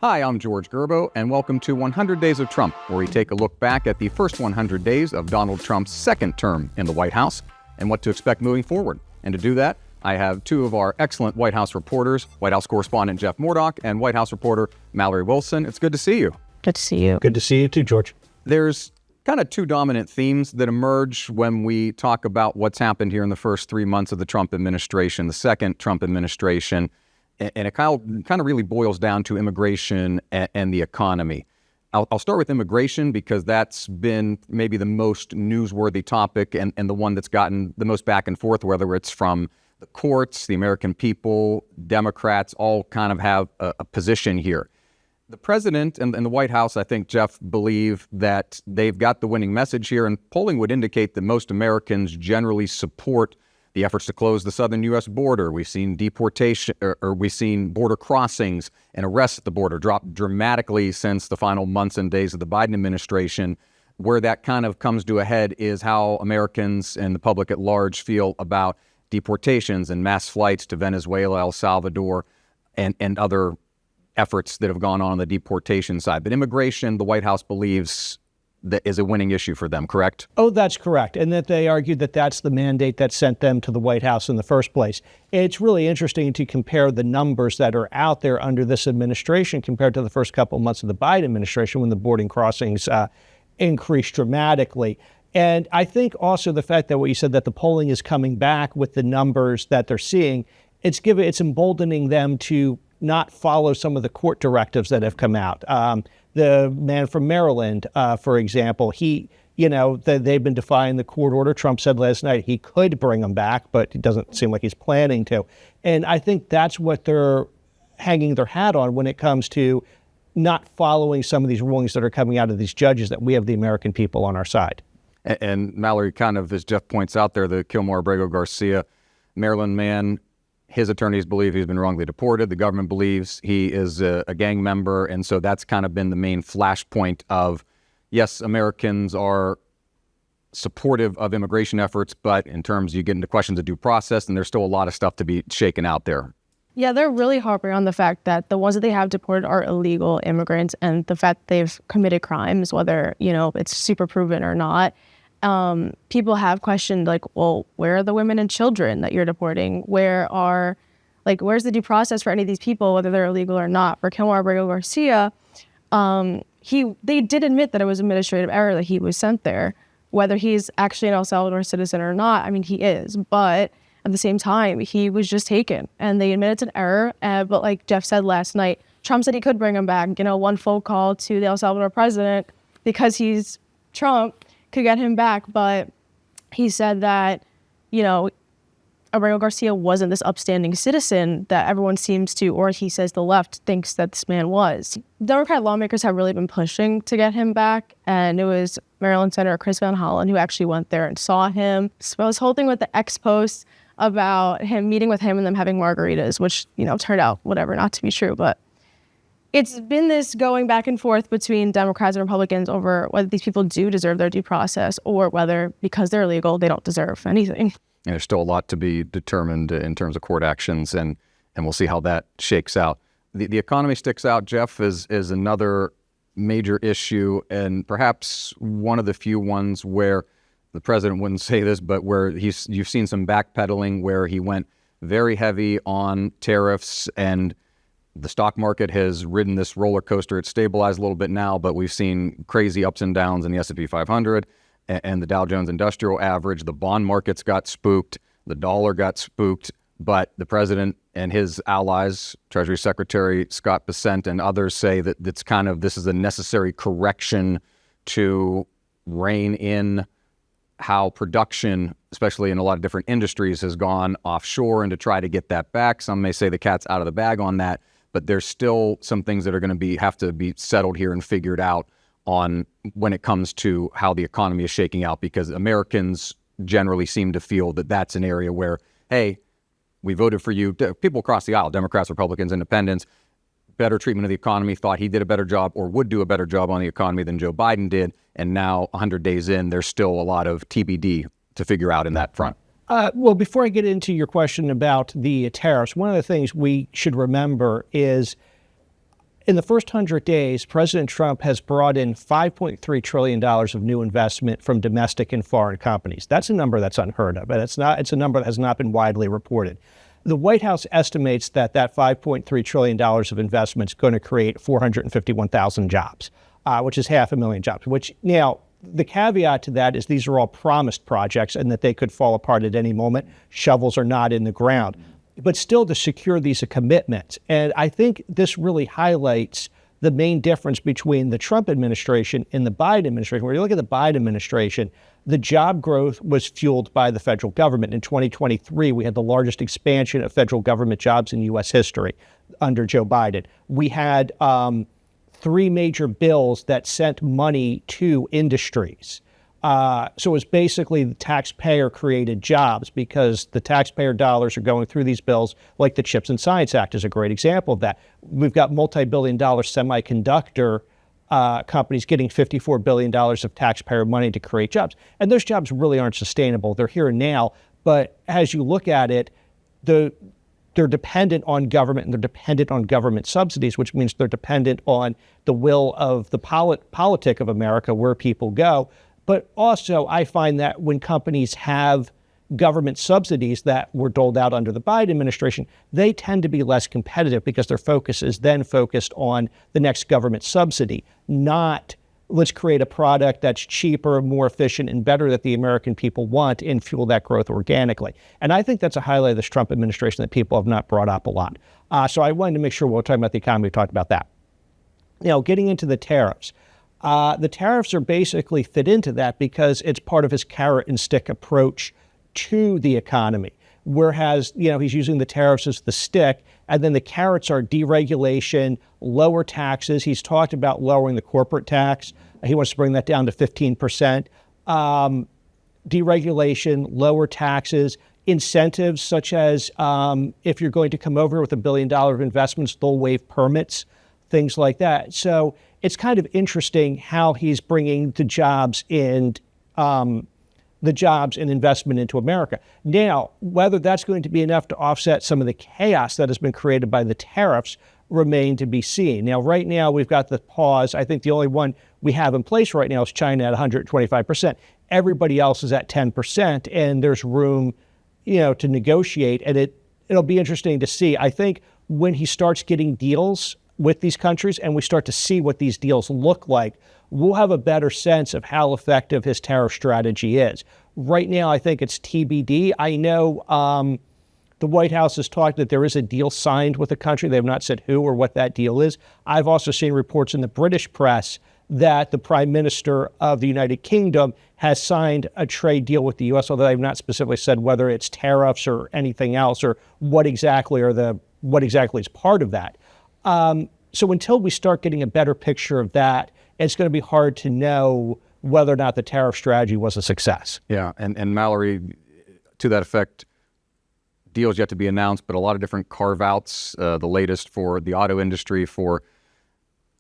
Hi, I'm George Gerbo, and welcome to 100 Days of Trump, where we take a look back at the first 100 days of Donald Trump's second term in the White House and what to expect moving forward. And to do that, I have two of our excellent White House reporters, White House correspondent Jeff Murdoch and White House reporter Mallory Wilson. It's good to see you. Good to see you. Good to see you too, George. There's kind of two dominant themes that emerge when we talk about what's happened here in the first 3 months of the Trump administration, the second Trump administration. And it kind of really boils down to immigration and the economy. I'll start with immigration because that's been maybe the most newsworthy topic and the one that's gotten the most back and forth, whether it's from the courts, the American people, Democrats, all kind of have a position here. The president and the White House, I think, Jeff, believe that they've got the winning message here, and polling would indicate that most Americans generally support the efforts to close the southern U.S. border. We've seen deportation, or we've seen border crossings and arrests at the border drop dramatically since the final months and days of the Biden administration. Where that kind of comes to a head is how Americans and the public at large feel about deportations and mass flights to Venezuela, El Salvador, and other efforts that have gone on the deportation side. But immigration, the White House believes, that is a winning issue for them, correct? Oh, that's correct. And that they argued that that's the mandate that sent them to the White House in the first place. It's really interesting to compare the numbers that are out there under this administration compared to the first couple of months of the Biden administration when the boarding crossings increased dramatically. And I think also the fact that what you said, that the polling is coming back with the numbers that they're seeing, it's emboldening them to not follow some of the court directives that have come out. The man from Maryland, for example, they've been defying the court order. Trump said last night he could bring them back, but it doesn't seem like he's planning to. And I think that's what they're hanging their hat on when it comes to not following some of these rulings that are coming out of these judges, that we have the American people on our side. And Mallory, kind of, as Jeff points out there, the Kilmore Abrego Garcia, Maryland man, his attorneys believe he's been wrongly deported. The government believes he is a gang member. And so that's kind of been the main flashpoint of, yes, Americans are supportive of immigration efforts, but in terms you get into questions of due process, and there's still a lot of stuff to be shaken out there. Yeah, they're really harping on the fact that the ones that they have deported are illegal immigrants, and the fact they've committed crimes, whether, it's super proven or not. People have questioned, well, where are the women and children that you're deporting? Where's the due process for any of these people, whether they're illegal or not? For Kilmore Abrego Garcia, they did admit that it was administrative error that he was sent there. Whether he's actually an El Salvador citizen or not, I mean, he is. But at the same time, he was just taken, and they admit it's an error. But like Jeff said last night, Trump said he could bring him back. One phone call to the El Salvador president, because he's Trump, could get him back. But he said that, Abrego Garcia wasn't this upstanding citizen that everyone seems to, or he says the left thinks that this man was. Democrat lawmakers have really been pushing to get him back, and it was Maryland Senator Chris Van Hollen who actually went there and saw him. So this whole thing with the ex-post about him meeting with him and them having margaritas, which, turned out whatever, not to be true, but it's been this going back and forth between Democrats and Republicans over whether these people do deserve their due process or whether, because they're illegal, they don't deserve anything. And there's still a lot to be determined in terms of court actions, and we'll see how that shakes out. The economy sticks out, Jeff, is another major issue, and perhaps one of the few ones where the president wouldn't say this, but where you've seen some backpedaling, where he went very heavy on tariffs, and the stock market has ridden this roller coaster. It's stabilized a little bit now, but we've seen crazy ups and downs in the S&P 500 and the Dow Jones Industrial Average. The bond markets got spooked. The dollar got spooked. But the president and his allies, Treasury Secretary Scott Bessent and others, say that this is a necessary correction to rein in how production, especially in a lot of different industries, has gone offshore, and to try to get that back. Some may say the cat's out of the bag on that, but there's still some things that are going to have to be settled here and figured out on when it comes to how the economy is shaking out, because Americans generally seem to feel that that's an area where, hey, we voted for you. People across the aisle, Democrats, Republicans, Independents, better treatment of the economy, thought he did a better job or would do a better job on the economy than Joe Biden did. And now 100 days in, there's still a lot of TBD to figure out in that front. Well, before I get into your question about the tariffs, one of the things we should remember is In the first 100 days, President Trump has brought in $5.3 trillion of new investment from domestic and foreign companies. That's a number that's unheard of, and it's a number that has not been widely reported. The White House estimates that $5.3 trillion of investment is going to create 451,000 jobs, which is 500,000 jobs, which now the caveat to that is these are all promised projects and that they could fall apart at any moment. Shovels are not in the ground. But still to secure these commitments. And I think this really highlights the main difference between the Trump administration and the Biden administration. When you look at the Biden administration, the job growth was fueled by the federal government. In 2023, we had the largest expansion of federal government jobs in U.S. history under Joe Biden. We had 3 major bills that sent money to industries. So it was basically the taxpayer created jobs because the taxpayer dollars are going through these bills, like the CHIPS and Science Act is a great example of that. We've got multi-billion-dollar semiconductor companies getting $54 billion of taxpayer money to create jobs. And those jobs really aren't sustainable. They're here and now. But as you look at it, they're dependent on government and they're dependent on government subsidies, which means they're dependent on the will of the politic of America, where people go. But also, I find that when companies have government subsidies that were doled out under the Biden administration, they tend to be less competitive because their focus is then focused on the next government subsidy, not let's create a product that's cheaper, more efficient, and better that the American people want and fuel that growth organically. And I think that's a highlight of this Trump administration that people have not brought up a lot. So I wanted to make sure we're talking about the economy, we talked about that. Now, getting into the tariffs. The tariffs are basically fit into that because it's part of his carrot and stick approach to the economy. Whereas, he's using the tariffs as the stick, and then the carrots are deregulation, lower taxes. He's talked about lowering the corporate tax. He wants to bring that down to 15%. Deregulation, lower taxes, incentives such as if you're going to come over with $1 billion of investments, they'll waive permits, things like that. So it's kind of interesting how he's bringing the jobs and investment into America. Now, whether that's going to be enough to offset some of the chaos that has been created by the tariffs remain to be seen. Now, right now, we've got the pause. I think the only one we have in place right now is China at 125%. Everybody else is at 10%, and there's room, to negotiate. And it'll be interesting to see. I think when he starts getting deals with these countries and we start to see what these deals look like, we'll have a better sense of how effective his tariff strategy is. Right now, I think it's TBD. I know the White House has talked that there is a deal signed with a country. They have not said who or what that deal is. I've also seen reports in the British press that the Prime Minister of the United Kingdom has signed a trade deal with the U.S., although they've not specifically said whether it's tariffs or anything else or what exactly is part of that. So until we start getting a better picture of that, it's going to be hard to know whether or not the tariff strategy was a success. Yeah, and Mallory, to that effect, deals yet to be announced, but a lot of different carve-outs, the latest for the auto industry, for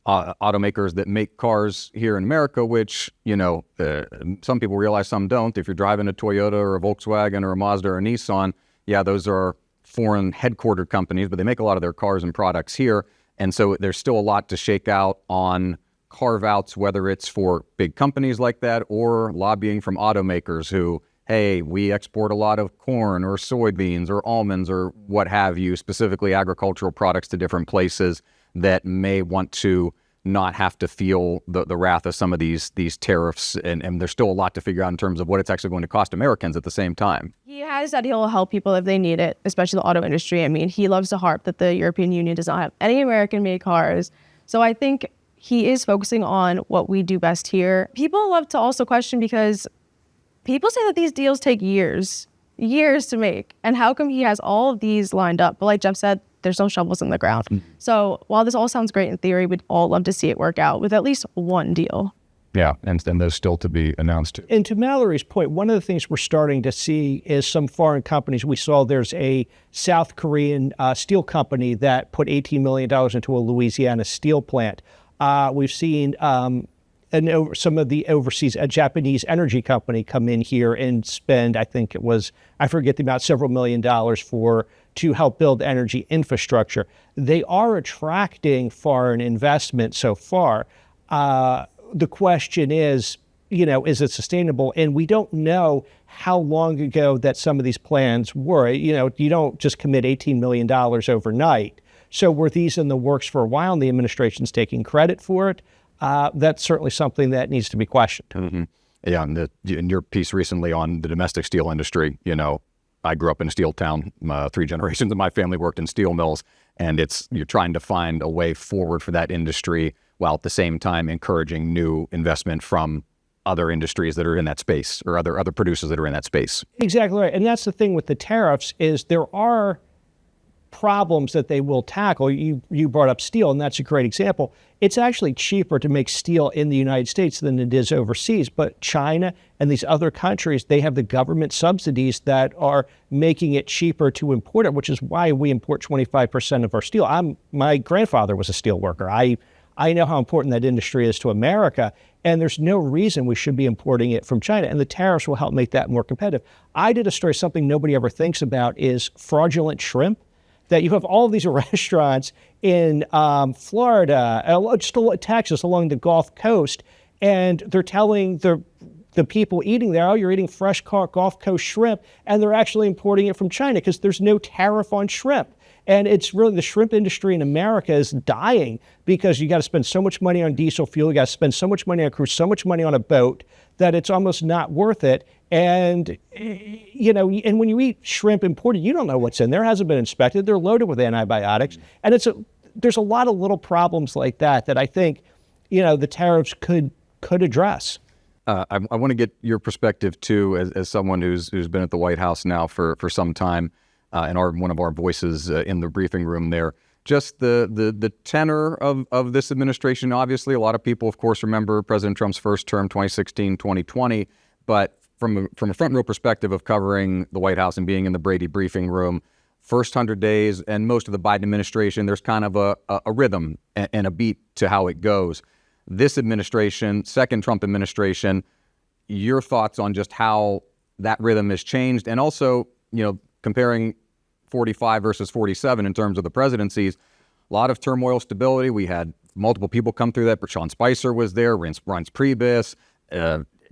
automakers that make cars here in America, which, some people realize, some don't. If you're driving a Toyota or a Volkswagen or a Mazda or a Nissan, yeah, those are foreign headquartered companies, but they make a lot of their cars and products here. And so there's still a lot to shake out on carve-outs, whether it's for big companies like that or lobbying from automakers who, hey, we export a lot of corn or soybeans or almonds or what have you, specifically agricultural products to different places that may want to not have to feel the wrath of some of these tariffs. And there's still a lot to figure out in terms of what it's actually going to cost Americans at the same time. He has said he'll help people if they need it, especially the auto industry. I mean, he loves to harp that the European Union does not have any American-made cars. So I think he is focusing on what we do best here. People love to also question because people say that these deals take years to make. And how come he has all of these lined up? But like Jeff said, there's no shovels in the ground. So while this all sounds great in theory, we'd all love to see it work out with at least one deal. Yeah, and those still to be announced too. And to Mallory's point, one of the things we're starting to see is some foreign companies. We saw there's a South Korean steel company that put $18 million into a Louisiana steel plant. We've seen some of the overseas, a Japanese energy company come in here and spend, I forget the amount, several $1 million for to help build energy infrastructure. They are attracting foreign investment so far. The question is, is it sustainable? And we don't know how long ago that some of these plans were. You don't just commit $18 million overnight. So were these in the works for a while and the administration's taking credit for it? That's certainly something that needs to be questioned. Mm-hmm. Yeah, and in your piece recently on the domestic steel industry, I grew up in a steel town. 3 generations of my family worked in steel mills, and you're trying to find a way forward for that industry while at the same time encouraging new investment from other industries that are in that space or other producers that are in that space. Exactly right. And that's the thing with the tariffs is there are problems that they will tackle. You brought up steel, and that's a great example. It's actually cheaper to make steel in the United States than it is overseas. But China and these other countries, they have the government subsidies that are making it cheaper to import it, which is why we import 25% of our steel. My grandfather was a steel worker. I know how important that industry is to America, and there's no reason we should be importing it from China, and the tariffs will help make that more competitive. I did a story, something nobody ever thinks about is fraudulent shrimp, that you have all of these restaurants in Florida, just Texas, along the Gulf Coast, and they're telling the people eating there, oh, you're eating fresh Gulf Coast shrimp, and they're actually importing it from China because there's no tariff on shrimp. And it's really the shrimp industry in America is dying because you got to spend so much money on diesel fuel, you got to spend so much money on a cruise, so much money on a boat that it's almost not worth it. And, and when you eat shrimp imported, you don't know what's in there. It hasn't been inspected. They're loaded with antibiotics. And there's a lot of little problems like that I think, the tariffs could address. I want to get your perspective too, as someone who's been at the White House now for some time, and one of our voices in the briefing room there. Just the tenor of this administration. Obviously, a lot of people, of course, remember President Trump's first term, 2016, 2020. But from a front row perspective of covering the White House and being in the Brady briefing room, first 100 days and most of the Biden administration, there's kind of a rhythm and a beat to how it goes. This administration, second Trump administration, your thoughts on just how that rhythm has changed, and also, comparing 45 versus 47 in terms of the presidencies, a lot of turmoil, stability. We had multiple people come through that. Sean Spicer was there, Reince Priebus,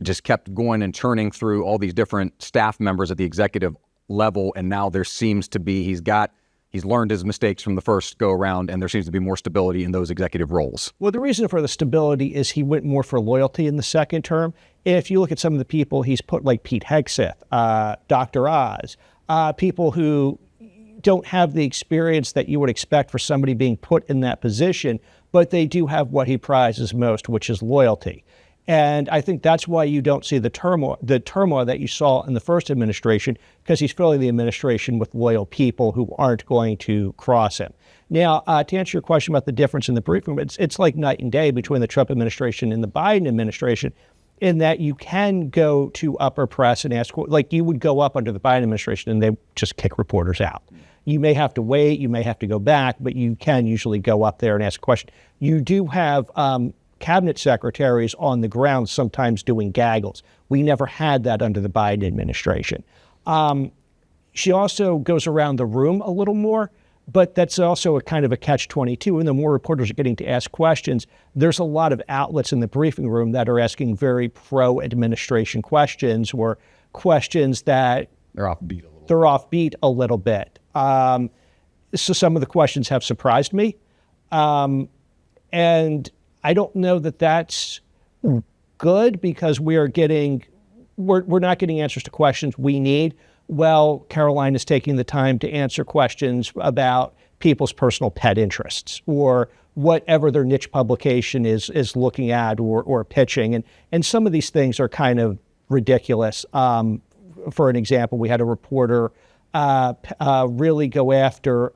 just kept going and churning through all these different staff members at the executive level. And now there seems to be, he's learned his mistakes from the first go around, and there seems to be more stability in those executive roles. Well, the reason for the stability is he went more for loyalty in the second term. If you look at some of the people he's put, like Pete Hegseth, Dr. Oz, people who don't have the experience that you would expect for somebody being put in that position, but they do have what he prizes most, which is loyalty. And I think that's why you don't see the turmoil that you saw in the first administration, because he's filling the administration with loyal people who aren't going to cross him. Now, to answer your question about the difference in the briefing room, it's like night and day between the Trump administration and the Biden administration, in that you can go to upper press and ask, like you would go up under the Biden administration and they just kick reporters out. You may have to wait, you may have to go back, but you can usually go up there and ask a question. You do have cabinet secretaries on the ground sometimes doing gaggles. We never had that under the Biden administration. She also goes around the room a little more, but that's also a kind of a catch-22. And the more reporters are getting to ask questions, there's a lot of outlets in the briefing room that are asking very pro-administration questions, or questions that they're offbeat a little bit. So some of the questions have surprised me. And I don't know that that's good, because we're not getting answers to questions we need. Well, Caroline is taking the time to answer questions about people's personal pet interests, or whatever their niche publication is looking at or pitching. And some of these things are kind of ridiculous. For an example, we had a reporter really go after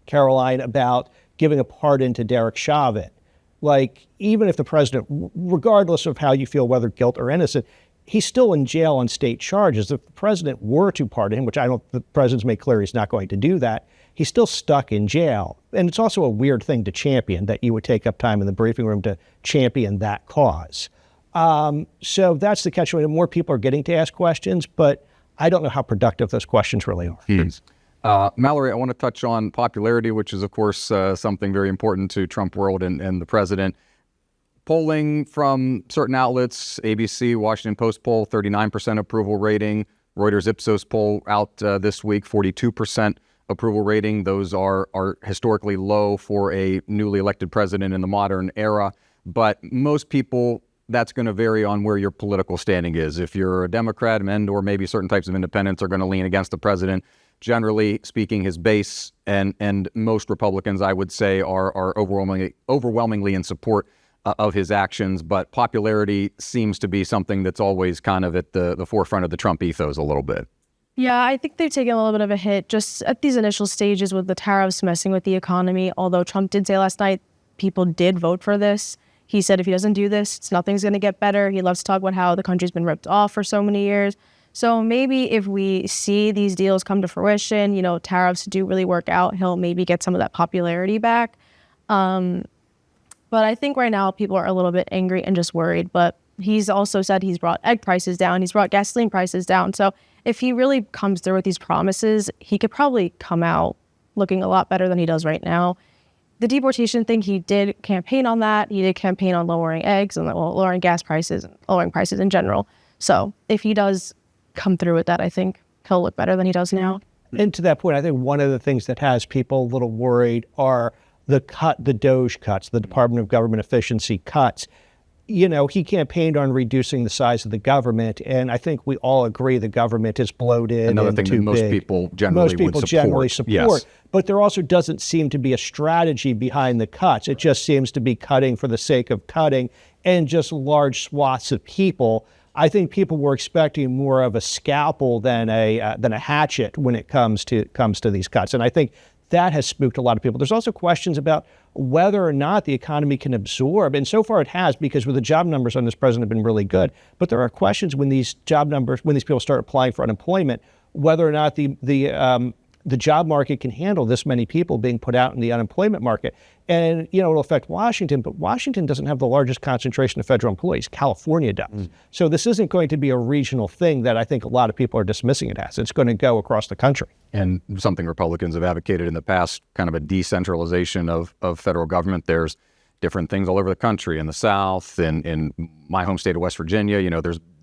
Caroline about giving a pardon to Derek Chauvin. Like, even if the president, regardless of how you feel, whether guilt or innocent, he's still in jail on state charges. If the president were to pardon him, which the president's made clear he's not going to do that, he's still stuck in jail. And it's also a weird thing to champion, that you would take up time in the briefing room to champion that cause. So that's the catch. More people are getting to ask questions, but I don't know how productive those questions really are. Mallory, I want to touch on popularity, which is, of course, something very important to Trump world and the president. Polling from certain outlets, ABC, Washington Post poll, 39% approval rating. Reuters Ipsos poll out this week, 42% approval rating. Those are historically low for a newly elected president in the modern era. But most people, that's going to vary on where your political standing is. If you're a Democrat and or maybe certain types of independents are going to lean against the president, generally speaking, his base and most Republicans, I would say, are overwhelmingly in support of his actions. But popularity seems to be something that's always kind of at the forefront of the Trump ethos a little bit. Yeah, I think they've taken a little bit of a hit just at these initial stages with the tariffs messing with the economy. Although Trump did say last night people did vote for this. He said if he doesn't do this, nothing's going to get better. He loves to talk about how the country's been ripped off for so many years. So maybe if we see these deals come to fruition, tariffs do really work out, he'll maybe get some of that popularity back. But I think right now people are a little bit angry and just worried. But he's also said he's brought egg prices down. He's brought gasoline prices down. So if he really comes through with these promises, he could probably come out looking a lot better than he does right now. The deportation thing, he did campaign on that. He did campaign on lowering eggs and lowering gas prices and lowering prices in general. So if he does come through with that, I think he'll look better than he does now. And to that point, I think one of the things that has people a little worried are the DOGE cuts, the Department of Government Efficiency cuts. He campaigned on reducing the size of the government, and I think we all agree the government is bloated. Another thing that most people generally support. Yes. But there also doesn't seem to be a strategy behind the cuts. It just seems to be cutting for the sake of cutting and just large swaths of people. I think people were expecting more of a scalpel than a hatchet when it comes to these cuts, and I think that has spooked a lot of people. There's also questions about whether or not the economy can absorb, and so far it has, because with the job numbers on this president have been really good. But there are questions when these people start applying for unemployment, whether or not the job market can handle this many people being put out in the unemployment market. And, it'll affect Washington, but Washington doesn't have the largest concentration of federal employees. California does. So this isn't going to be a regional thing that I think a lot of people are dismissing it as. It's going to go across the country. And something Republicans have advocated in the past, kind of a decentralization of federal government. There's different things all over the country, in the South, in my home state of West Virginia.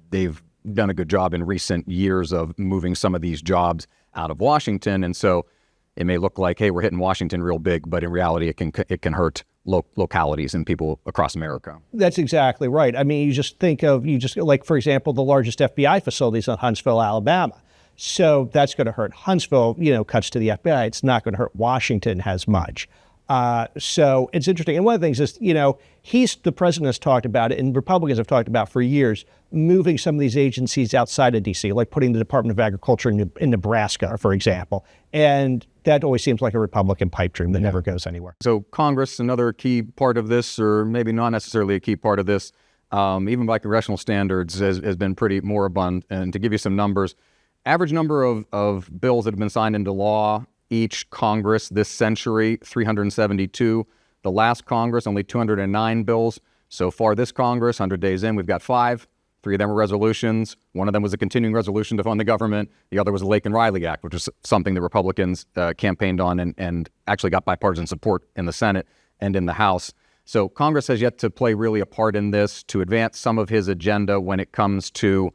They've done a good job in recent years of moving some of these jobs out of Washington. And so it may look like, hey, we're hitting Washington real big, but in reality, it can hurt localities and people across America. That's exactly right. I mean, for example, the largest FBI facility is in Huntsville, Alabama. So that's going to hurt Huntsville, cuts to the FBI. It's not going to hurt Washington as much. So it's interesting. And one of the things is, the president has talked about it, and Republicans have talked about for years, moving some of these agencies outside of D.C., like putting the Department of Agriculture in Nebraska, for example. And that always seems like a Republican pipe dream that never goes anywhere. So Congress, another key part of this, or maybe not necessarily a key part of this, even by congressional standards, has been pretty moribund. And to give you some numbers, average number of bills that have been signed into law each Congress this century, 372. The last Congress, only 209 bills. So far this Congress, 100 days in, we've got 5. 3 of them were resolutions. One of them was a continuing resolution to fund the government. The other was the Lake and Riley Act, which is something the Republicans campaigned on and actually got bipartisan support in the Senate and in the House. So Congress has yet to play really a part in this to advance some of his agenda when it comes to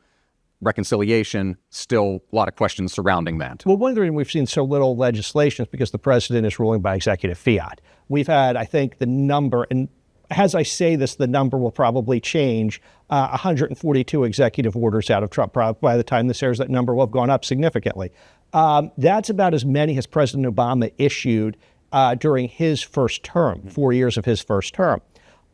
reconciliation. Still a lot of questions surrounding that. Well, one of the reasons we've seen so little legislation is because the president is ruling by executive fiat. We've had, I think, the number, and as I say this, the number will probably change, 142 executive orders out of Trump. Probably by the time this airs, that number will have gone up significantly. That's about as many as President Obama issued during his first term, 4 years of his first term.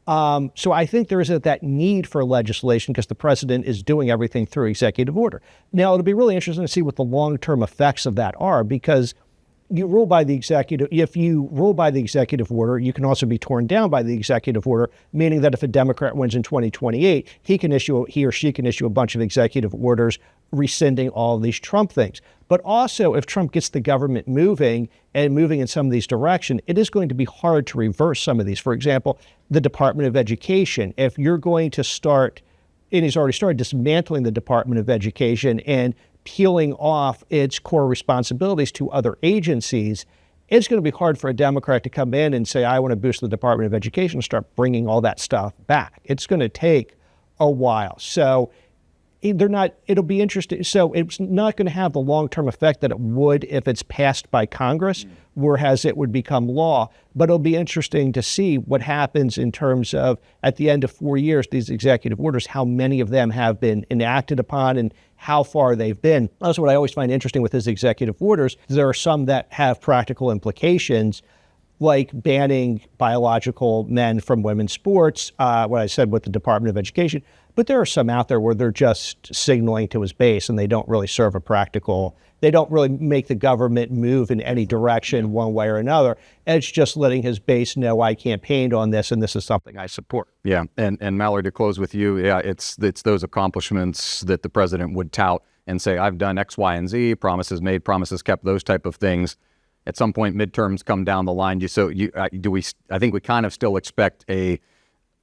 So I think there isn't that need for legislation because the president is doing everything through executive order. Now, it'll be really interesting to see what the long-term effects of that are, because if you rule by the executive order, you can also be torn down by the executive order, meaning that if a Democrat wins in 2028, he or she can issue a bunch of executive orders rescinding all of these Trump things. But also, if Trump gets the government moving in some of these directions, it is going to be hard to reverse some of these. For example, the Department of Education. If you're going to start, and he's already started dismantling the Department of Education and peeling off its core responsibilities to other agencies, it's going to be hard for a Democrat to come in and say, I want to boost the Department of Education and start bringing all that stuff back. It's going to take a while. So it'll be interesting. So it's not going to have the long-term effect that it would if it's passed by Congress, whereas it would become law. But it'll be interesting to see what happens in terms of, at the end of 4 years, these executive orders, how many of them have been enacted upon and how far they've been. That's what I always find interesting with his executive orders. There are some that have practical implications, like banning biological men from women's sports, what I said with the Department of Education. But there are some out there where they're just signaling to his base and they don't really serve a practical, they don't really make the government move in any direction one way or another. It's just letting his base know I campaigned on this and this is something I support. Yeah, and Mallory, to close with you, yeah, it's those accomplishments that the president would tout and say, I've done X, Y, and Z, promises made, promises kept, those type of things. At some point, midterms come down the line. I think we kind of still expect a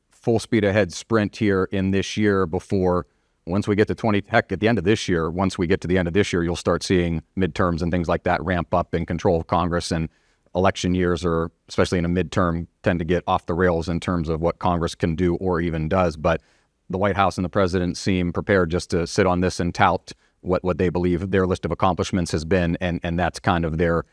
full speed ahead sprint here in this year before, once we get to at the end of this year, once we get to the end of this year, you'll start seeing midterms and things like that ramp up in control of Congress, and election years, or especially in a midterm, tend to get off the rails in terms of what Congress can do or even does. But the White House and the president seem prepared just to sit on this and tout what they believe their list of accomplishments has been, and that's kind of their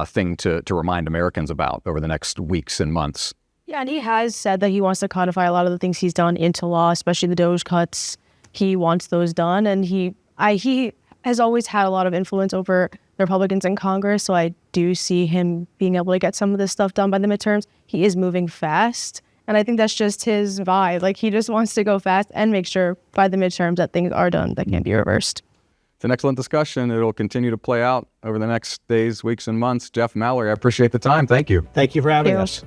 thing to remind Americans about over the next weeks and months. Yeah, and he has said that he wants to codify a lot of the things he's done into law, especially the DOJ cuts. He wants those done, and he has always had a lot of influence over the Republicans in Congress, so I do see him being able to get some of this stuff done by the midterms. He is moving fast, and I think that's just his vibe. Like, he just wants to go fast and make sure by the midterms that things are done that can't be reversed. It's an excellent discussion. It'll continue to play out over the next days, weeks, and months. Jeff, Mallory, I appreciate the time. Thank you. Thank you for having us.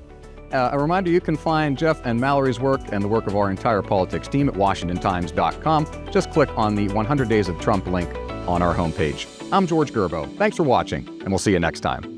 A reminder, you can find Jeff and Mallory's work and the work of our entire politics team at WashingtonTimes.com. Just click on the 100 Days of Trump link on our homepage. I'm George Gerbo. Thanks for watching, and we'll see you next time.